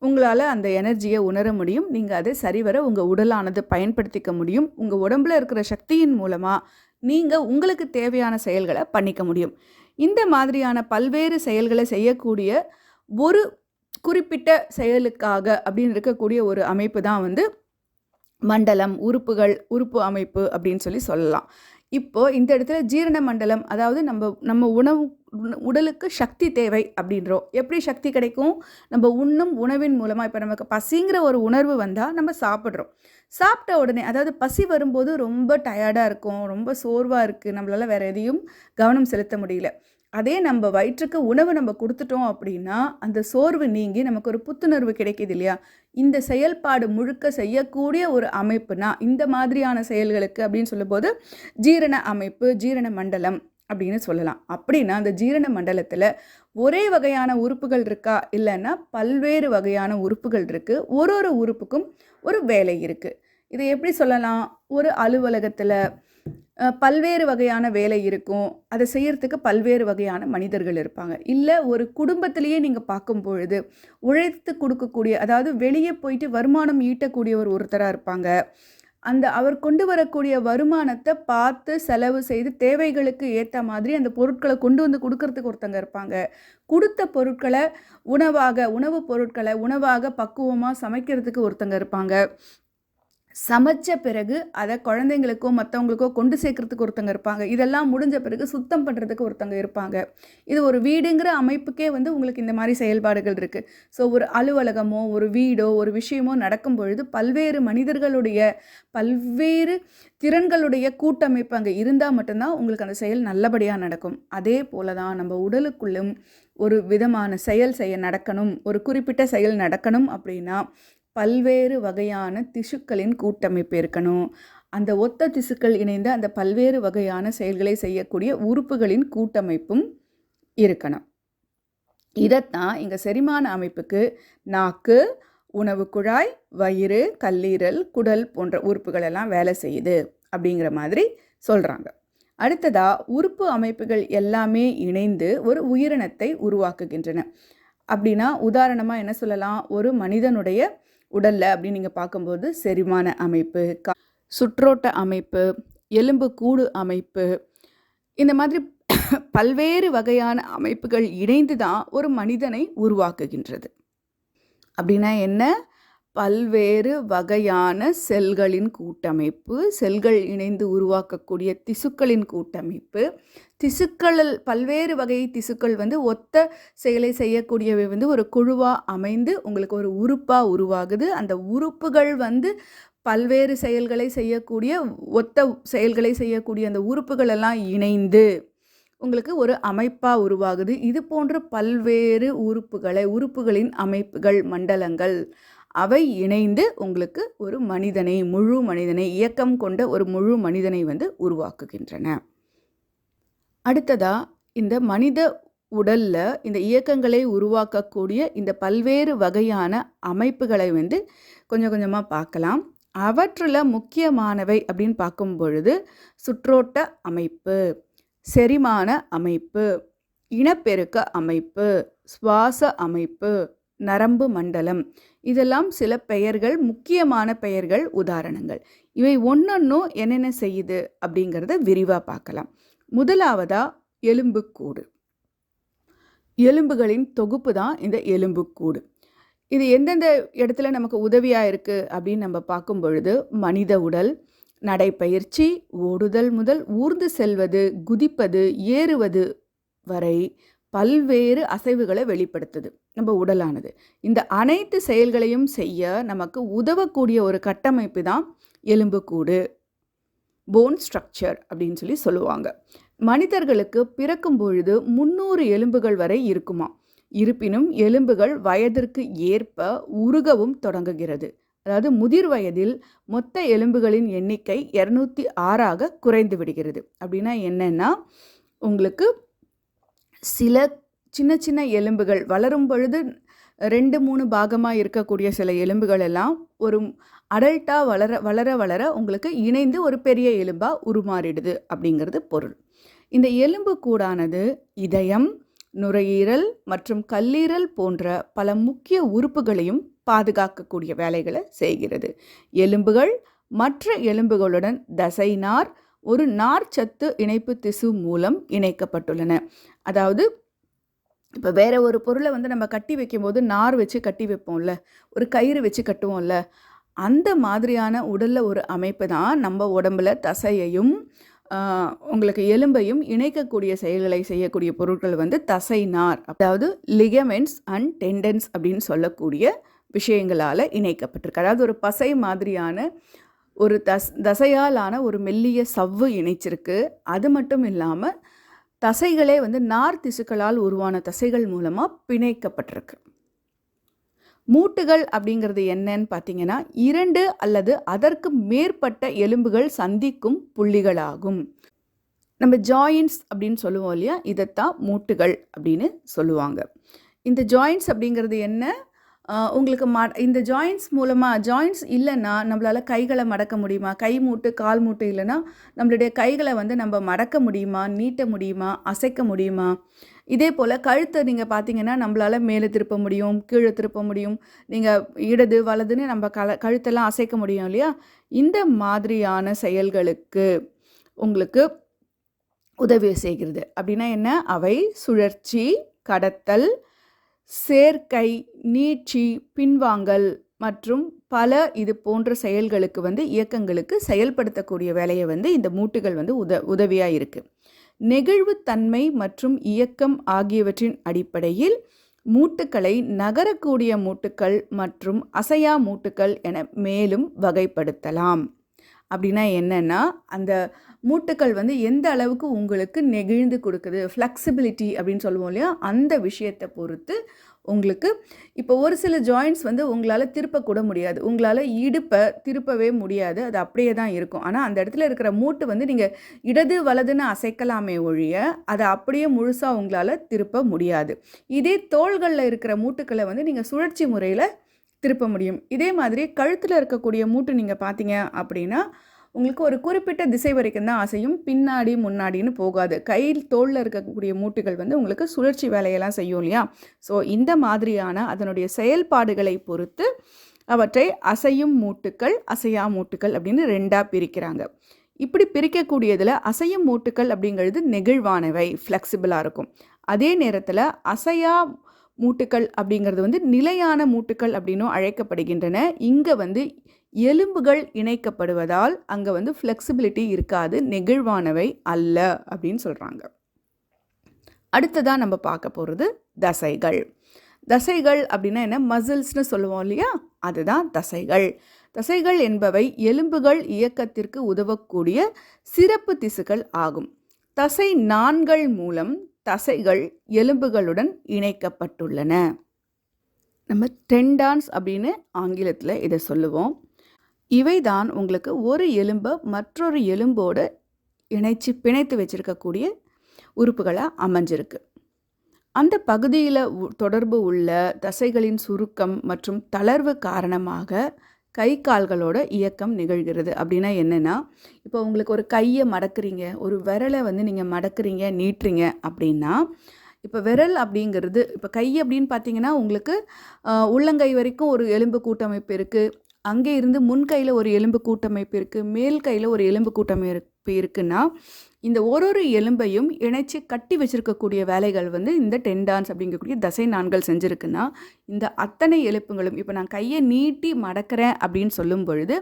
உங்களால் அந்த எனர்ஜியை உணர முடியும். நீங்கள் அதை சரிவர உங்கள் உடலானது பயன்படுத்திக்க முடியும். உங்கள் உடம்பில் இருக்கிற சக்தியின் மூலமாக நீங்கள் உங்களுக்கு தேவையான செயல்களை பண்ணிக்க முடியும். இந்த மாதிரியான பல்வேறு செயல்களை செய்யக்கூடிய ஒரு குறிப்பிட்ட செயலுக்காக அப்படின்னு இருக்கக்கூடிய ஒரு அமைப்பு தான் மண்டலம், உறுப்பு அமைப்பு அப்படின்னு சொல்லலாம். இப்போது இந்த இடத்துல ஜீரண மண்டலம், அதாவது நம்ம உடலுக்கு சக்தி தேவை அப்படின்றோம். எப்படி சக்தி கிடைக்கும்? நம்ம உண்ணும் உணவின் மூலமாக. இப்போ நமக்கு பசிங்கிற ஒரு உணர்வு வந்தால் நம்ம சாப்பிட்றோம். சாப்பிட்ட உடனே, அதாவது பசி வரும்போது ரொம்ப டயர்டாக இருக்கும், ரொம்ப சோர்வாக இருக்குது, நம்மளால் வேறு எதையும் கவனம் செலுத்த முடியல. அதே நம்ம வயிற்றுக்கு உணவு நம்ம கொடுத்துட்டோம் அப்படின்னா அந்த சோர்வு நீங்கி நமக்கு ஒரு புத்துணர்வு கிடைக்கிது இல்லையா? இந்த செயல்பாடு முழுக்க செய்யக்கூடிய ஒரு அமைப்புனா இந்த மாதிரியான செயல்களுக்கு அப்படின்னு சொல்லும்போது ஜீரண அமைப்பு, ஜீரண மண்டலம் அப்படின்னு சொல்லலாம். அப்படின்னா அந்த ஜீரண மண்டலத்தில் ஒரே வகையான உறுப்புகள் இருக்கா? இல்லைன்னா பல்வேறு வகையான உறுப்புகள் இருக்குது. ஒரு உறுப்புக்கும் ஒரு வேலை இருக்குது. இதை எப்படி சொல்லலாம்? ஒரு அலுவலகத்தில் பல்வேறு வகையான வேலை இருக்கும். அதை செய்யறதுக்கு பல்வேறு வகையான மனிதர்கள் இருப்பாங்க. இல்லை ஒரு குடும்பத்திலேயே நீங்கள் பார்க்கும் பொழுது உழைத்து கொடுக்கக்கூடிய, அதாவது வெளியே போயிட்டு வருமானம் ஈட்டக்கூடியவர் ஒருத்தராக இருப்பாங்க. அவர் கொண்டு வரக்கூடிய வருமானத்தை பார்த்து செலவு செய்து தேவைகளுக்கு ஏற்ற மாதிரி அந்த பொருட்களை கொண்டு வந்து கொடுக்கறதுக்கு ஒருத்தங்க இருப்பாங்க. கொடுத்த பொருட்களை உணவுப் பொருட்களை உணவாக பக்குவமாக சமைக்கிறதுக்கு ஒருத்தங்க இருப்பாங்க. சமைச்ச பிறகு அதை குழந்தைங்களுக்கோ மற்றவங்களுக்கோ கொண்டு சேர்க்கறதுக்கு ஒருத்தங்க இருப்பாங்க. இதெல்லாம் முடிஞ்ச பிறகு சுத்தம் பண்ணுறதுக்கு ஒருத்தங்க இருப்பாங்க. இது ஒரு வீடுங்கிற அமைப்புக்கே உங்களுக்கு இந்த மாதிரி செயல்பாடுகள் இருக்குது. ஸோ ஒரு அலுவலகமோ ஒரு வீடோ ஒரு விஷயமோ நடக்கும் பொழுது பல்வேறு மனிதர்களுடைய பல்வேறு திறன்களுடைய கூட்டமைப்பு அங்கே இருந்தால் மட்டும்தான் உங்களுக்கு அந்த செயல் நல்லபடியாக நடக்கும். அதே போல தான் நம்ம உடலுக்குள்ளும் ஒரு விதமான செயல் நடக்கணும், ஒரு குறிப்பிட்ட செயல் நடக்கணும் அப்படின்னா பல்வேறு வகையான திசுக்களின் கூட்டமைப்பு இருக்கணும். அந்த ஒத்த திசுக்கள் இணைந்த அந்த பல்வேறு வகையான செயல்களை செய்யக்கூடிய உறுப்புகளின் கூட்டமைப்பும் இருக்கணும். இதைத்தான் இங்கே செரிமான அமைப்புக்கு நாக்கு, உணவு குழாய், வயிறு, கல்லீரல், குடல் போன்ற உறுப்புகள் எல்லாம் வேலை செய்யுது அப்படிங்கிற மாதிரி சொல்கிறாங்க. அடுத்ததா உறுப்பு அமைப்புகள் எல்லாமே இணைந்து ஒரு உயிரினத்தை உருவாக்குகின்றன. அப்படின்னா உதாரணமாக என்ன சொல்லலாம்? ஒரு மனிதனுடைய உடலில் அப்படின்னு நீங்கள் பார்க்கும்போது செரிமான அமைப்பு, சுற்றோட்ட அமைப்பு, எலும்பு கூடு அமைப்பு, இந்த மாதிரி பல்வேறு வகையான அமைப்புகள் இணைந்து தான் ஒரு மனிதனை உருவாக்குகின்றது. அப்படின்னா என்ன? பல்வேறு வகையான செல்களின் கூட்டமைப்பு, செல்கள் இணைந்து உருவாக்கக்கூடிய திசுக்களின் கூட்டமைப்பு, பல்வேறு வகை திசுக்கள் ஒத்த செயலை செய்யக்கூடியவை ஒரு குழுவாக அமைந்து உங்களுக்கு ஒரு உறுப்பாக உருவாகுது. அந்த உறுப்புகள் பல்வேறு செயல்களை செய்யக்கூடிய, ஒத்த செயல்களை செய்யக்கூடிய அந்த உறுப்புகள் எல்லாம் இணைந்து உங்களுக்கு ஒரு அமைப்பாக உருவாகுது. இது போன்ற பல்வேறு உறுப்புகளின் அமைப்புகள், மண்டலங்கள் அவை இணைந்து உங்களுக்கு ஒரு முழு மனிதனை, இயக்கம் கொண்ட ஒரு முழு மனிதனை உருவாக்குகின்றன. அடுத்ததா இந்த மனித உடலில் இந்த இயக்கங்களை உருவாக்கக்கூடிய இந்த பல்வேறு வகையான அமைப்புகளை கொஞ்சம் கொஞ்சமாக பார்க்கலாம். அவற்றில் முக்கியமானவை அப்படின்னு பார்க்கும் பொழுது சுற்றோட்ட அமைப்பு, செரிமான அமைப்பு, இனப்பெருக்க அமைப்பு, சுவாச அமைப்பு, நரம்பு மண்டலம், இதெல்லாம் சில பெயர்கள், முக்கியமான பெயர்கள், உதாரணங்கள். இவை ஒன்னொன்னும் என்னென்ன செய்யுது அப்படிங்கிறத விரிவாக பார்க்கலாம். முதலாவதா எலும்புக்கூடு. எலும்புகளின் தொகுப்பு தான் இந்த எலும்புக்கூடு. இது எந்தெந்த இடத்துல நமக்கு உதவியாக இருக்குது அப்படின்னு நம்ம பார்க்கும் பொழுது மனித உடல் நடைப்பயிற்சி, ஓடுதல் முதல் ஊர்ந்து செல்வது, குதிப்பது, ஏறுவது வரை பல்வேறு அசைவுகளை வெளிப்படுத்துது நம்ம உடலானது. இந்த அனைத்து செயல்களையும் செய்ய நமக்கு உதவக்கூடிய ஒரு கட்டமைப்பு தான் எலும்புக்கூடு, போன் ஸ்ட்ரக்சர் அப்படின்னு சொல்லுவாங்க. மனிதர்களுக்கு பிறக்கும் பொழுது 300 எலும்புகள் வரை இருக்குமா. இருப்பினும் எலும்புகள் வயதிற்கு ஏற்ப உருகவும் தொடங்குகிறது. அதாவது முதிர் வயதில் மொத்த எலும்புகளின் எண்ணிக்கை 206 குறைந்து விடுகிறது. அப்படின்னா என்னன்னா, உங்களுக்கு சில சின்ன சின்ன எலும்புகள் வளரும் பொழுது 2-3 பாகமாக இருக்கக்கூடிய சில எலும்புகள் எல்லாம் ஒரு அடல்ட்டாக வளர வளர வளர உங்களுக்கு இணைந்து ஒரு பெரிய எலும்பாக உருமாறிடுது அப்படிங்கிறது பொருள். இந்த எலும்புக்கூடானது இதயம், நுரையீரல் மற்றும் கல்லீரல் போன்ற பல முக்கிய உறுப்புகளையும் பாதுகாக்கக்கூடிய வேலைகளை செய்கிறது. எலும்புகள் மற்ற எலும்புகளுடன் தசை நார் ஒரு நார்ச்சத்து இணைப்பு திசு மூலம் இணைக்கப்பட்டுள்ளன. அதாவது இப்போ வேற ஒரு பொருளை நம்ம கட்டி வைக்கும்போது நார் வச்சு கட்டி வைப்போம்ல, ஒரு கயிறு வச்சு கட்டுவோம்ல, அந்த மாதிரியான உடலில் ஒரு அமைப்பு தான் நம்ம உடம்புல தசையையும் உங்களுக்கு எலும்பையும் இணைக்கக்கூடிய செயல்களை செய்யக்கூடிய பொருட்கள் தசை நார், அதாவது லிகமெண்ட்ஸ் அண்ட் டெண்டன்ஸ் அப்படின்னு சொல்லக்கூடிய விஷயங்களால் இணைக்கப்பட்டிருக்கு. அதாவது ஒரு பசை மாதிரியான ஒரு தசையாலான ஒரு மெல்லிய சவ்வு இணைச்சிருக்கு. அது மட்டும் இல்லாமல் தசைகளே நார் திசுக்களால் உருவான தசைகள் மூலமாக பிணைக்கப்பட்டிருக்கு. மூட்டுகள் அப்படிங்கிறது என்னன்னு பார்த்தீங்கன்னா 2 அல்லது அதற்கு மேற்பட்ட எலும்புகள் சந்திக்கும் புள்ளிகளாகும். நம்ம ஜாயின்ட்ஸ் அப்படின்னு சொல்லுவோம் இல்லையா, இதைத்தான் மூட்டுகள் அப்படின்னு சொல்லுவாங்க. இந்த ஜாயின்ட்ஸ் அப்படிங்கிறது என்ன, உங்களுக்கு இந்த ஜாயின்ட்ஸ் மூலமாக, ஜாயின்ட்ஸ் இல்லைன்னா நம்மளால் கைகளை மடக்க முடியுமா? கை மூட்டு கால் மூட்டு இல்லைன்னா நம்மளுடைய கைகளை நம்ம மடக்க முடியுமா, நீட்ட முடியுமா, அசைக்க முடியுமா? இதே போல் கழுத்தை நீங்கள் பார்த்தீங்கன்னா நம்மளால் மேலே திருப்ப முடியும், கீழே திருப்ப முடியும், நீங்கள் இடது வலதுன்னு நம்ம கழுத்தெல்லாம் அசைக்க முடியும் இல்லையா? இந்த மாதிரியான செயல்களுக்கு உங்களுக்கு உதவி செய்கிறது. அப்படின்னா என்ன? அவை சுழற்சி, கடத்தல், சேர்க்கை, நீட்சி, பின்வாங்கல் மற்றும் பல இது போன்ற செயல்களுக்கு இயக்கங்களுக்கு செயல்படுத்தக்கூடிய வேலையை இந்த மூட்டுகள் உதவியாக இருக்குது. நெகிழ்வுத்தன்மை மற்றும் இயக்கம் ஆகியவற்றின் அடிப்படையில் மூட்டுக்களை நகரக்கூடிய மூட்டுக்கள் மற்றும் அசையா மூட்டுக்கள் என மேலும் வகைப்படுத்தலாம். அப்படின்னா என்னென்னா, அந்த மூட்டுக்கள் எந்த அளவுக்கு உங்களுக்கு நெகிழ்ந்து கொடுக்குது, ஃப்ளெக்சிபிலிட்டி அப்படின்னு சொல்லுவோம் இல்லையா, அந்த விஷயத்தை பொறுத்து உங்களுக்கு இப்போ ஒரு சில ஜாயின்ட்ஸ் உங்களால் திருப்பக்கூட முடியாது, உங்களால் இடுப்பை திருப்பவே முடியாது, அது அப்படியே தான் இருக்கும். ஆனால் அந்த இடத்துல இருக்கிற மூட்டு நீங்கள் இடது வலதுன்னு அசைக்கலாமே ஒழிய அதை அப்படியே முழுசாக உங்களால் திருப்ப முடியாது. இதே தோள்களில் இருக்கிற மூட்டுக்களை நீங்கள் சுழற்சி முறையில் திருப்ப முடியும். இதே மாதிரி கழுத்தில் இருக்கக்கூடிய மூட்டு நீங்கள் பார்த்தீங்க அப்படின்னா உங்களுக்கு ஒரு குறிப்பிட்ட திசை வரைக்கும் தான் அசையும், பின்னாடி முன்னாடின்னு போகாது. தோளில் இருக்கக்கூடிய மூட்டுகள் உங்களுக்கு சுழற்சி வேலையெல்லாம் செய்யும் இல்லையா? ஸோ இந்த மாதிரியான அதனுடைய செயல்பாடுகளை பொறுத்து அவற்றை அசையும் மூட்டுக்கள், அசையா மூட்டுக்கள் அப்படின்னு 2ஆக பிரிக்கிறாங்க. இப்படி பிரிக்கக்கூடியதில் அசையும் மூட்டுக்கள் அப்படிங்கிறது நெகிழ்வானவை, ஃப்ளெக்சிபிளாக இருக்கும். அதே நேரத்தில் அசையா மூட்டுக்கள் அப்படிங்கிறது நிலையான மூட்டுக்கள் அப்படின்னும் அழைக்கப்படுகின்றன. இங்கே எலும்புகள் இணைக்கப்படுவதால் அங்கே ஃப்ளெக்சிபிலிட்டி இருக்காது, நெகிழ்வானவை அல்ல அப்படின்னு சொல்கிறாங்க. அடுத்ததாக நம்ம பார்க்க போகிறது தசைகள். தசைகள் அப்படின்னா என்ன? மசில்ஸ்னு சொல்லுவோம் இல்லையா, அதுதான் தசைகள். தசைகள் என்பவை எலும்புகள் இயக்கத்திற்கு உதவக்கூடிய சிறப்பு திசுக்கள் ஆகும். தசை நாண்கள் மூலம் தசைகள் எலும்புகளுடன் இணைக்கப்பட்டுள்ளன. நம்ம டெண்டான்ஸ் அப்படின்னு ஆங்கிலத்தில் இதை சொல்லுவோம். இவை தான் உங்களுக்கு ஒரு எலும்பை மற்றொரு எலும்போடு பிணைத்து வச்சிருக்கக்கூடிய உறுப்புகளாக அமைஞ்சிருக்கு. அந்த பகுதியில் தொடர்பு உள்ள தசைகளின் சுருக்கம் மற்றும் தளர்வு காரணமாக கை கால்களோட இயக்கம் நிகழ்கிறது. அப்படின்னா என்னென்னா, இப்போ உங்களுக்கு ஒரு கையை மடக்குறீங்க, ஒரு விரலை நீங்கள் மடக்குறீங்க, நீட்டுறீங்க அப்படின்னா, இப்போ விரல் அப்படிங்கிறது, இப்போ கை அப்படின்னு பார்த்தீங்கன்னா உங்களுக்கு உள்ளங்கை வரைக்கும் ஒரு எலும்பு கூட்டமைப்பு இருக்குது, அங்கே இருந்து முன்கையில் ஒரு எலும்பு கூட்டமைப்பு இருக்குது, மேல் கையில் ஒரு எலும்பு கூட்டமைப்பு இருக்குன்னா இந்த ஒரு எலும்பையும் இணைச்சி கட்டி வச்சுருக்கக்கூடிய வேலைகள் இந்த டெண்டான்ஸ் அப்படிங்கக்கூடிய தசை நாண்கள் செஞ்சுருக்குன்னா, இந்த அத்தனை எலும்புகளும் இப்போ நான் கையை நீட்டி மடக்கிறேன் அப்படின்னு சொல்லும் பொழுது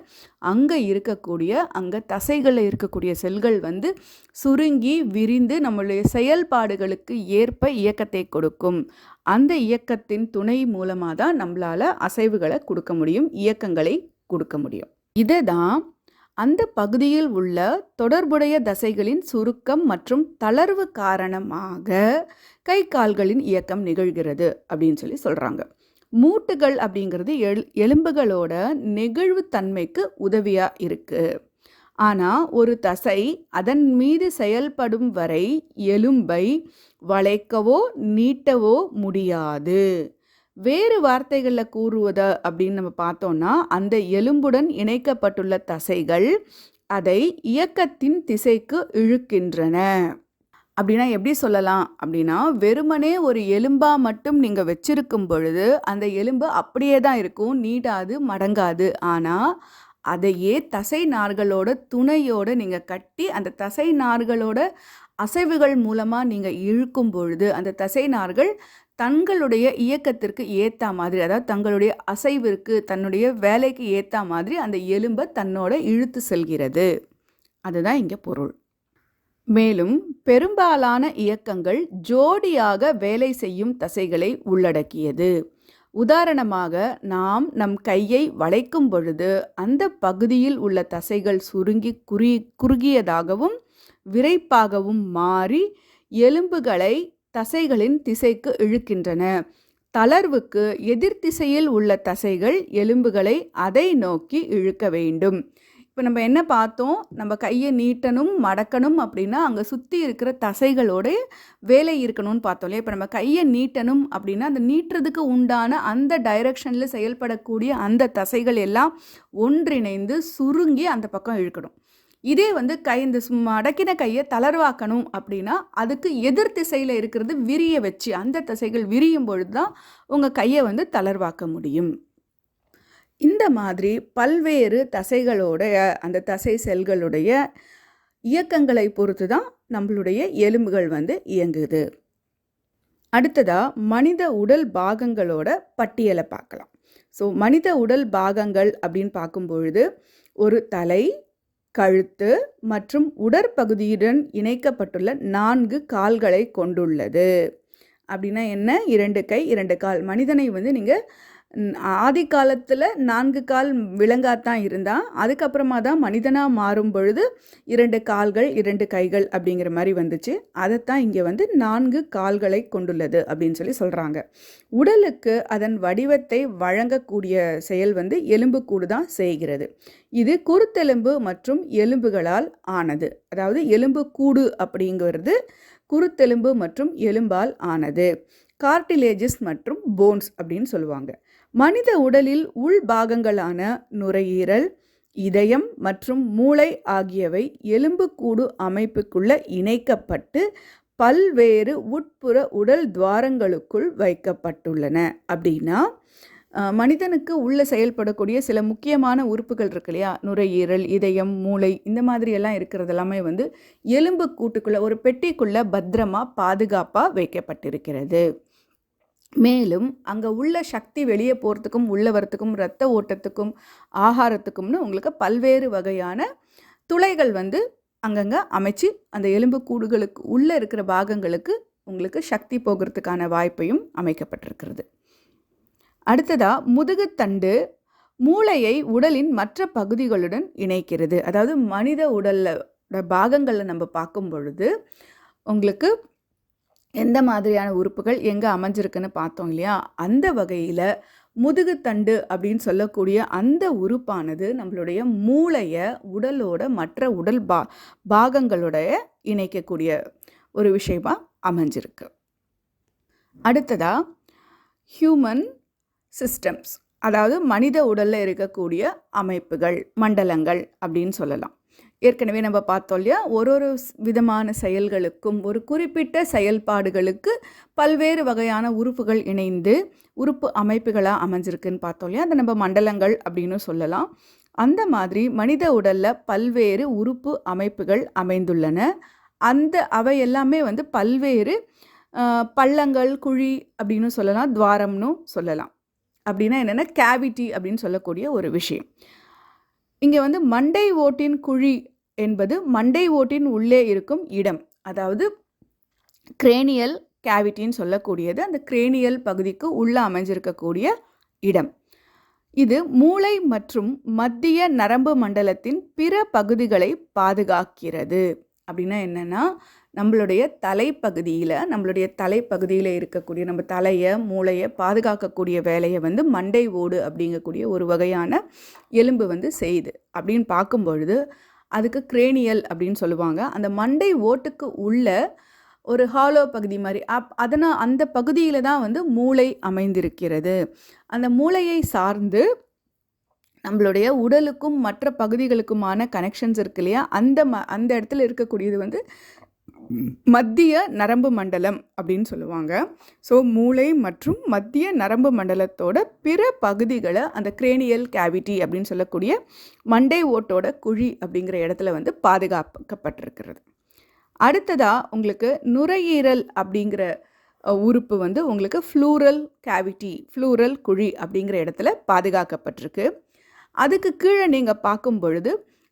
அங்கே தசைகளில் இருக்கக்கூடிய செல்கள் சுருங்கி விரிந்து நம்மளுடைய செயல்பாடுகளுக்கு ஏற்ப இயக்கத்தை கொடுக்கும். அந்த இயக்கத்தின் துணை மூலமாக தான் நம்மளால் அசைவுகளை கொடுக்க முடியும், இயக்கங்களை கொடுக்க முடியும். இதை தான் அந்த பகுதியில் உள்ள தொடர்புடைய தசைகளின் சுருக்கம் மற்றும் தளர்வு காரணமாக கை கால்களின் இயக்கம் நிகழ்கிறது அப்படின்னு சொல்கிறாங்க. மூட்டுகள் அப்படிங்கிறது எலும்புகளோட நெகிழ்வுத்தன்மைக்கு உதவியாக இருக்குது. ஆனால் ஒரு தசை அதன் மீது செயல்படும் வரை எலும்பை வளைக்கவோ நீட்டவோ முடியாது. வேறு வார்த்தைகளில் கூறுவதா அப்படின்னு நம்ம பார்த்தோம்னா, அந்த எலும்புடன் இணைக்கப்பட்டுள்ள தசைகள் அதை இயக்கத்தின் திசைக்கு இழுக்கின்றன. அப்படின்னா எப்படி சொல்லலாம் அப்படின்னா, வெறுமனே ஒரு எலும்பா மட்டும் நீங்க வச்சிருக்கும் பொழுது, அந்த எலும்பு அப்படியே தான் இருக்கும். நீட்டாது, மடங்காது. ஆனா, அதையே தசை நார்களோட துணையோட நீங்க கட்டி, அந்த தசை நார்களோட அசைவுகள் மூலமா நீங்க இழுக்கும் பொழுது, அந்த தசை நார்கள் தங்களுடைய இயக்கத்திற்கு ஏத்தா மாதிரி, அதாவது தங்களுடைய அசைவிற்கு, தன்னுடைய வேலைக்கு ஏத்தா மாதிரி அந்த எலும்ப தன்னோட இழுத்து செல்கிறது. அதுதான் இங்க பொருள். மேலும் பெரும்பாலான இயக்கங்கள் ஜோடியாக வேலை செய்யும் தசைகளை உள்ளடக்கியது. உதாரணமாக, நாம் நம் கையை வளைக்கும் பொழுது அந்த பகுதியில் உள்ள தசைகள் சுருங்கி குறுகியதாகவும் விரைப்பாகவும் மாறி எலும்புகளை தசைகளின் திசைக்கு இழுக்கின்றன. தளர்வுக்கு எதிர் திசையில் உள்ள தசைகள் எலும்புகளை அதை நோக்கி இழுக்க வேண்டும். இப்போ நம்ம என்ன பார்த்தோம், நம்ம கையை நீட்டணும் மடக்கணும் அப்படின்னா அங்கே சுற்றி இருக்கிற தசைகளோட வேலை இருக்கணும்னு பார்த்தோம் இல்லையா. இப்போ நம்ம கையை நீட்டணும் அப்படின்னா அந்த நீட்டுறதுக்கு உண்டான அந்த டைரக்ஷனில் செயல்படக்கூடிய அந்த தசைகள் எல்லாம் ஒன்றிணைந்து சுருங்கி அந்த பக்கம் இழுக்கணும். இதே வந்து இந்த மடக்கின கையை தளர்வாக்கணும் அப்படின்னா அதுக்கு எதிர் திசையில் இருக்கிறது விரிய வச்சு அந்த தசைகள் விரியும் பொழுது தான் உங்கள் கையை வந்து தளர்வாக்க முடியும். இந்த மாதிரி பல்வேறு தசைகளோடைய அந்த தசை செல்களுடைய இயக்கங்களை பொறுத்து தான் நம்மளுடைய எலும்புகள் வந்து இயங்குது. அடுத்ததாக மனித உடல் பாகங்களோட பட்டியலை பார்க்கலாம். ஸோ மனித உடல் பாகங்கள் அப்படின்னு பார்க்கும் பொழுது ஒரு தலை, கழுத்து மற்றும் உடற்பகுதியுடன் இணைக்கப்பட்டுள்ள 4 கால்களை கொண்டுள்ளது. அப்படின்னா என்ன? 2 கை 2 கால். மனிதனை வந்து நீங்கள் ஆதி காலத்தில் 4 கால் விலங்காத்தான் இருந்தால், அதுக்கப்புறமா தான் மனிதனாக மாறும் பொழுது 2 கால்கள் 2 கைகள் அப்படிங்கிற மாதிரி வந்துச்சு. அதைத்தான் இங்கே வந்து 4 கால்களை கொண்டுள்ளது அப்படின்னு சொல்லி சொல்கிறாங்க. உடலுக்கு அதன் வடிவத்தை வழங்கக்கூடிய செயல் வந்து எலும்புக்கூடு தான் செய்கிறது. இது குருத்தெலும்பு மற்றும் எலும்புகளால் ஆனது. அதாவது எலும்புக்கூடு அப்படிங்கிறது குருத்தெலும்பு மற்றும் எலும்பால் ஆனது. கார்டிலேஜஸ் மற்றும் போன்ஸ் அப்படின்னு சொல்லுவாங்க. மனித உடலில் உள் பாகங்களான நுரையீரல், இதயம் மற்றும் மூளை ஆகியவை எலும்புக்கூடு அமைப்புக்குள்ள இணைக்கப்பட்டு பல்வேறு உட்புற உடல் துவாரங்களுக்குள் வைக்கப்பட்டுள்ளன. அப்படின்னா மனிதனுக்கு உள்ள செயல்படக்கூடிய சில முக்கியமான உறுப்புகள் இருக்கு இல்லையா, நுரையீரல், இதயம், மூளை, இந்த மாதிரி எல்லாம் இருக்கிறது எல்லாமே வந்து எலும்பு கூட்டுக்குள்ள ஒரு பெட்டிக்குள்ள பத்திரமா பாதுகாப்பாக வைக்கப்பட்டிருக்கிறது. மேலும் அங்கே உள்ள சக்தி வெளியே போகிறதுக்கும் உள்ள வரத்துக்கும் இரத்த ஓட்டத்துக்கும் ஆகாரத்துக்கும்னு உங்களுக்கு பல்வேறு வகையான துளைகள் வந்து அங்கங்கே அமைச்சு அந்த எலும்பு கூடுகளுக்கு உள்ளே இருக்கிற பாகங்களுக்கு உங்களுக்கு சக்தி போகிறதுக்கான வாய்ப்பையும் அமைக்கப்பட்டிருக்கிறது. அடுத்ததாக முதுகுத்தண்டு மூளையை உடலின் மற்ற பகுதிகளுடன் இணைக்கிறது. அதாவது மனித உடலில் பாகங்களில் நம்ம பார்க்கும் பொழுது உங்களுக்கு எந்த மாதிரியான உறுப்புகள் எங்கே அமைஞ்சிருக்குன்னு பார்த்தோம் இல்லையா. அந்த வகையில் முதுகுத்தண்டு அப்படின்னு சொல்லக்கூடிய அந்த உறுப்பானது நம்மளுடைய மூளையை உடலோட மற்ற உடல் பாகங்களோட இணைக்கக்கூடிய ஒரு விஷயமாக அமைஞ்சிருக்கு. அடுத்ததாக ஹியூமன் சிஸ்டம்ஸ், அதாவது மனித உடலில் இருக்கக்கூடிய அமைப்புகள், மண்டலங்கள் அப்படின்னு சொல்லலாம். ஏற்கனவே நம்ம பார்த்தோம் இல்லையா, ஒரு விதமான செயல்களுக்கும் ஒரு குறிப்பிட்ட செயல்பாடுகளுக்கு பல்வேறு வகையான உறுப்புகள் இணைந்து உறுப்பு அமைப்புகளாக அமைஞ்சிருக்குன்னு பார்த்தோம் இல்லையா. அதை நம்ம மண்டலங்கள் அப்படின்னு சொல்லலாம். அந்த மாதிரி மனித உடலில் பல்வேறு உறுப்பு அமைப்புகள் அமைந்துள்ளன. அவை எல்லாமே வந்து பல்வேறு பள்ளங்கள், குழி அப்படின்னு சொல்லலாம், துவாரம்னு சொல்லலாம். அப்படின்னா என்னென்னா கேவிட்டி அப்படின்னு சொல்லக்கூடிய ஒரு விஷயம். இங்கே வந்து மண்டை ஓட்டின் குழி என்பது மண்டை ஓட்டின் உள்ளே இருக்கும் இடம், அதாவது கிரேனியல் கேவிட்டின்னு சொல்லக்கூடியது. அந்த கிரேனியல் பகுதிக்கு உள்ளே அமைஞ்சிருக்கக்கூடிய இடம். இது மூளை மற்றும் மத்திய நரம்பு மண்டலத்தின் பிற பகுதிகளை பாதுகாக்கிறது. அப்படின்னா என்னென்னா நம்மளுடைய தலைப்பகுதியில் இருக்கக்கூடிய நம்ம தலையை, மூளையை பாதுகாக்கக்கூடிய வேலையை வந்து மண்டை ஓடு அப்படிங்கக்கூடிய ஒரு வகையான எலும்பு வந்து செய்யுது. அப்படின்னு பார்க்கும்பொழுது அதுக்கு கிரேனியல் அப்படின்னு சொல்லுவாங்க. அந்த மண்டை ஓட்டுக்கு உள்ள ஒரு ஹாலோ பகுதி மாதிரி அதனால் அந்த பகுதியில் தான் வந்து மூளை அமைந்திருக்கிறது. அந்த மூளையை சார்ந்து நம்மளுடைய உடலுக்கும் மற்ற பகுதிகளுக்குமான கனெக்ஷன்ஸ் இருக்கு இல்லையா, அந்த இடத்துல இருக்கக்கூடியது வந்து மத்திய நரம்பு மண்டலம் அப்படின்னு சொல்லுவாங்க. ஸோ மூளை மற்றும் மத்திய நரம்பு மண்டலத்தோட பிற பகுதிகளை அந்த கிரேனியல் கேவிட்டி அப்படின்னு சொல்லக்கூடிய மண்டை ஓட்டோட குழி அப்படிங்கிற இடத்துல வந்து பாதுகாக்கப்பட்டிருக்கிறது. அடுத்ததாக உங்களுக்கு நுரையீரல் அப்படிங்கிற உறுப்பு வந்து உங்களுக்கு ஃப்ளூரல் கேவிட்டி, ஃப்ளூரல் குழி அப்படிங்கிற இடத்துல பாதுகாக்கப்பட்டிருக்கு. அதுக்கு கீழே நீங்கள் பார்க்கும் பொழுது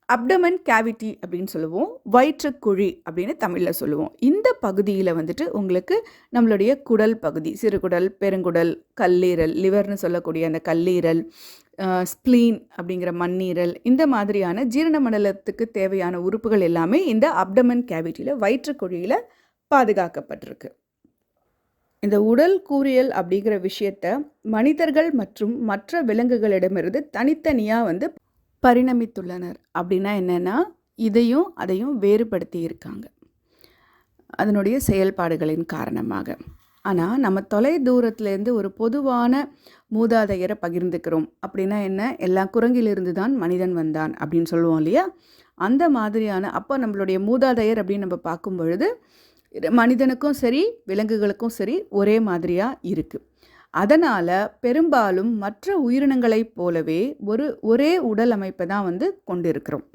அப்டமன் கேவிட்டி அப்படின்னு சொல்லுவோம், வயிற்றுக்குழி அப்படின்னு தமிழில் சொல்லுவோம். இந்த பகுதியில் வந்துட்டு உங்களுக்கு நம்மளுடைய குடல் பகுதி, சிறுகுடல், பெருங்குடல், கல்லீரல், லிவர்னு சொல்லக்கூடிய அந்த கல்லீரல், ஸ்ப்ளீன் அப்படிங்கிற மண்ணீரல், இந்த மாதிரியான ஜீரண மண்டலத்துக்கு தேவையான உறுப்புகள் எல்லாமே இந்த அப்டமன் கேவிட்டியில், வயிற்றுக்குழியில் பாதுகாக்கப்பட்டிருக்கு. இந்த உடல் கூறியல் அப்படிங்கிற விஷயத்த மனிதர்கள் மற்றும் மற்ற விலங்குகளிடமிருந்து தனித்தனியாக வந்து பரிணமித்துள்ளனர். அப்படின்னா என்னென்னா, இதையும் அதையும் வேறுபடுத்தி இருக்காங்க அதனுடைய செயல்பாடுகளின் காரணமாக. ஆனால் நம்ம தொலை தூரத்துலேருந்து ஒரு பொதுவான மூதாதையரை பகிர்ந்துக்கிறோம். அப்படின்னா என்ன, எல்லா குரங்கிலிருந்து தான் மனிதன் வந்தான் அப்படின்னு சொல்லுவோம் இல்லையா? அந்த மாதிரியான அப்போ நம்மளுடைய மூதாதையர் அப்படின்னு நம்ம பார்க்கும் பொழுது மனிதனுக்கும் சரி விலங்குகளுக்கும் சரி ஒரே மாதிரியாக இருக்குது. அதனால் பெரும்பாலும் மற்ற உயிரினங்களைப் போலவே ஒரே உடல் அமைப்பை தான் வந்து கொண்டிருக்கிறோம்.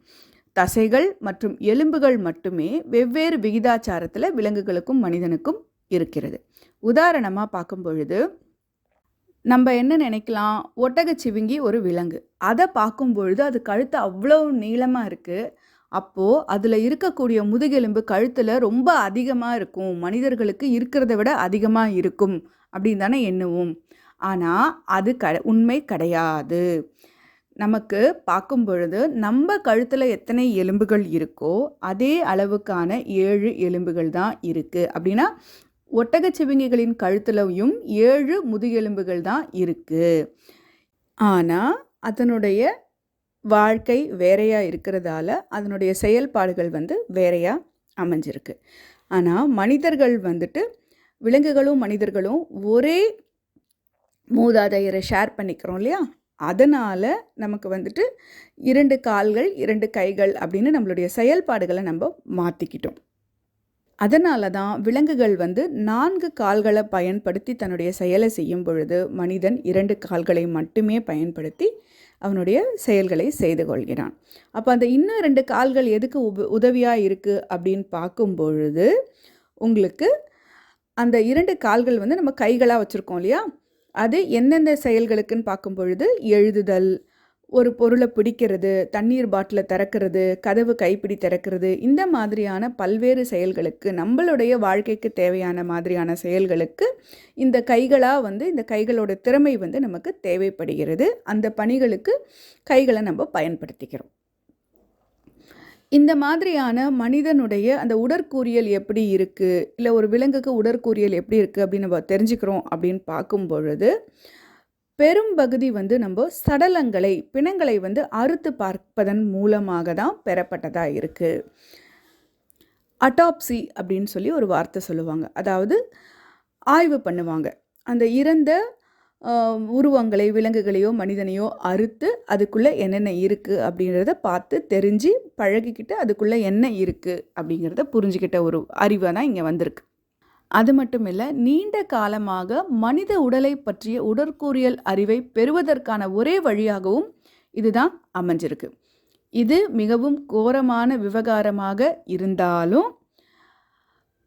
தசைகள் மற்றும் எலும்புகள் மட்டுமே வெவ்வேறு விகிதாச்சாரத்தில் விலங்குகளுக்கும் மனிதனுக்கும் இருக்கிறது. உதாரணமாக பார்க்கும் பொழுது நம்ம என்ன நினைக்கலாம், ஒட்டகச்சிவிங்கி ஒரு விலங்கு, அதை பார்க்கும் பொழுது அது கழுத்து அவ்வளோ நீளமாக இருக்குது. அப்போது அதில் இருக்கக்கூடிய முதுகெலும்பு கழுத்தில் ரொம்ப அதிகமாக இருக்கும், மனிதர்களுக்கு இருக்கிறத விட அதிகமாக இருக்கும் அப்படின்னு தானே எண்ணுவோம். ஆனால் அது உண்மை கிடையாது. நமக்கு பார்க்கும் பொழுது நம்ம கழுத்தில் எத்தனை எலும்புகள் இருக்கோ அதே அளவுக்கான 7 எலும்புகள் தான் இருக்குது. அப்படின்னா ஒட்டகச்சிவிங்கிகளின் கழுத்துலையும் 7 முதுகெலும்புகள் தான் இருக்குது. ஆனால் அதனுடைய வாழ்க்கை வேறையாக இருக்கிறதால அதனுடைய செயல்பாடுகள் வந்து வேறையாக அமைஞ்சிருக்கு. ஆனால் மனிதர்கள் வந்துட்டு விலங்குகளும் மனிதர்களும் ஒரே மூதாதையரை ஷேர் பண்ணிக்கிறோம் இல்லையா? அதனால் நமக்கு வந்துட்டு 2 கால்கள் 2 கைகள் அப்படின்னு நம்மளுடைய செயல்பாடுகளை நம்ம மாற்றிக்கிட்டோம். அதனால தான் விலங்குகள் வந்து 4 கால்களை பயன்படுத்தி தன்னுடைய செயலை செய்யும் பொழுது மனிதன் 2 கால்களை மட்டுமே பயன்படுத்தி அவனுடைய செயல்களை செய்து கொள்கிறான். அப்போ அந்த இன்னும் 2 கால்கள் எதுக்கு உதவியாக இருக்குது அப்படின்னு பார்க்கும் பொழுது உங்களுக்கு அந்த 2 கால்கள் வந்து நம்ம கைகளாக வச்சுருக்கோம் இல்லையா? அது எந்தெந்த செயல்களுக்குன்னு பார்க்கும் பொழுது எழுதுதல், ஒரு பொருளை பிடிக்கிறது, தண்ணீர் பாட்டிலை திறக்கிறது, கதவு கைப்பிடி திறக்கிறது, இந்த மாதிரியான பல்வேறு செயல்களுக்கு, நம்மளுடைய வாழ்க்கைக்கு தேவையான மாதிரியான செயல்களுக்கு இந்த கைகளாக வந்து இந்த கைகளோட திறமை வந்து நமக்கு தேவைப்படுகிறது. அந்த பணிகளுக்கு கைகளை நம்ம பயன்படுத்திக்கிறோம். இந்த மாதிரியான மனிதனுடைய அந்த உடற்கூறியல் எப்படி இருக்குது, இல்லை ஒரு விலங்குக்கு உடற்கூறியல் எப்படி இருக்குது அப்படின்னு நம்ம தெரிஞ்சுக்கிறோம் அப்படின்னு பார்க்கும் பொழுது பெரும்பகுதி வந்து நம்ம சடலங்களை, பிணங்களை வந்து அறுத்து பார்ப்பதன் மூலமாக தான் பெறப்பட்டதாக இருக்குது. அட்டாப்சி அப்படின்னு சொல்லி ஒரு வார்த்தை சொல்லுவாங்க. அதாவது ஆய்வு பண்ணுவாங்க. அந்த இறந்த உருவங்களை, விலங்குகளையோ மனிதனையோ அறுத்து அதுக்குள்ளே என்னென்ன இருக்குது அப்படிங்கிறத பார்த்து தெரிஞ்சு பழகிக்கிட்டு அதுக்குள்ளே என்ன இருக்குது அப்படிங்கிறத புரிஞ்சுக்கிட்ட ஒரு அறிவாக தான் இங்கே வந்திருக்கு. அது மட்டும் இல்லை, நீண்ட காலமாக மனித உடலை பற்றிய உடற்கூறியல் அறிவை பெறுவதற்கான ஒரே வழியாகவும் இதுதான் அமைஞ்சிருக்கு. இது மிகவும் கோரமான விவகாரமாக இருந்தாலும்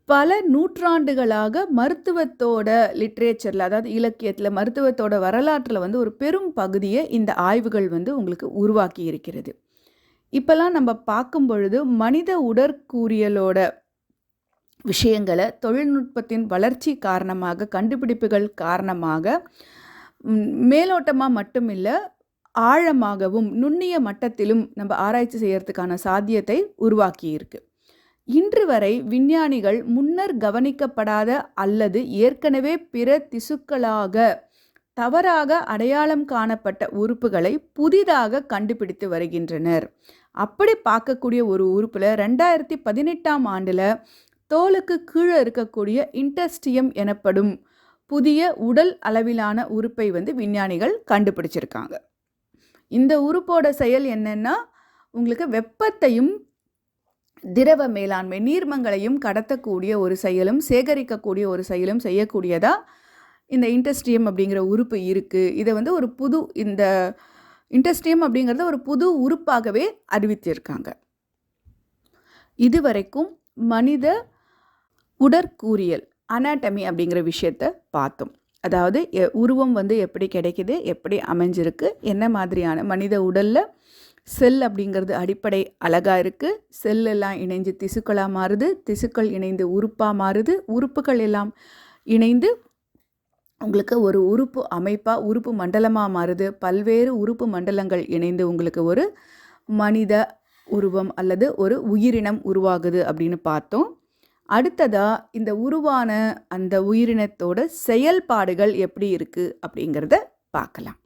பல நூற்றாண்டுகளாக மருத்துவத்தோட லிட்ரேச்சரில், அதாவது இலக்கியத்தில், மருத்துவத்தோட வரலாற்றில் வந்து ஒரு பெரும் பகுதியை இந்த ஆய்வுகள் வந்து உங்களுக்கு உருவாக்கி இருக்கிறது. இப்போல்லாம் நம்ம பார்க்கும் பொழுது மனித உடற்கூறியலோட விஷயங்களை தொழில்நுட்பத்தின் வளர்ச்சி காரணமாக, கண்டுபிடிப்புகள் காரணமாக மேலோட்டமாக மட்டும் இல்லை, ஆழமாகவும் நுண்ணிய மட்டத்திலும் நம்ம ஆராய்ச்சி செய்யறதுக்கான சாத்தியத்தை உருவாக்கியிருக்கு. இன்று வரை விஞ்ஞானிகள் முன்னர் கவனிக்கப்படாத அல்லது ஏற்கனவே பிற திசுக்களாக தவறாக அடையாளம் காணப்பட்ட உறுப்புகளை புதிதாக கண்டுபிடித்து வருகின்றனர். அப்படி பார்க்கக்கூடிய ஒரு உறுப்பில் 2018ஆம் ஆண்டில் தோலுக்கு கீழே இருக்கக்கூடிய இன்டெஸ்டியம் எனப்படும் புதிய உடல் அளவிலான உறுப்பை வந்து விஞ்ஞானிகள் கண்டுபிடிச்சிருக்காங்க. இந்த உறுப்போட செயல் என்னென்னா, உங்களுக்கு வெப்பத்தையும் திரவ மேலாண்மை, நீர்மங்களையும் கடத்தக்கூடிய ஒரு செயலும் சேகரிக்கக்கூடிய ஒரு செயலும் செய்யக்கூடியதா இந்த இன்டெஸ்டியம் அப்படிங்கிற உறுப்பு இருக்குது. இதை வந்து ஒரு புது இந்த இன்டெஸ்டியம் அப்படிங்கிறத ஒரு புது உறுப்பாகவே அறிவித்திருக்காங்க. இதுவரைக்கும் மனித உடற்கூறியல் அனாட்டமி அப்படிங்கிற விஷயத்த பார்த்தோம். அதாவது உருவம் வந்து எப்படி கிடைக்குது, எப்படி அமைஞ்சிருக்கு, என்ன மாதிரியான மனித உடலில் செல் அப்படிங்கிறது அடிப்படை அழகாக இருக்குது. செல் எல்லாம் இணைஞ்சு திசுக்களாக மாறுது, திசுக்கள் இணைந்து உறுப்பாக மாறுது, உறுப்புகள் எல்லாம் இணைந்து உங்களுக்கு ஒரு உறுப்பு அமைப்பாக உறுப்பு மண்டலமாக மாறுது. பல்வேறு உறுப்பு மண்டலங்கள் இணைந்து உங்களுக்கு ஒரு மனித உருவம் அல்லது ஒரு உயிரினம் உருவாகுது அப்படின்னு பார்த்தோம். அடுத்ததாக இந்த உருவான அந்த உயிரினத்தோட செயல்பாடுகள் எப்படி இருக்குது அப்படிங்கிறத பார்க்கலாம்.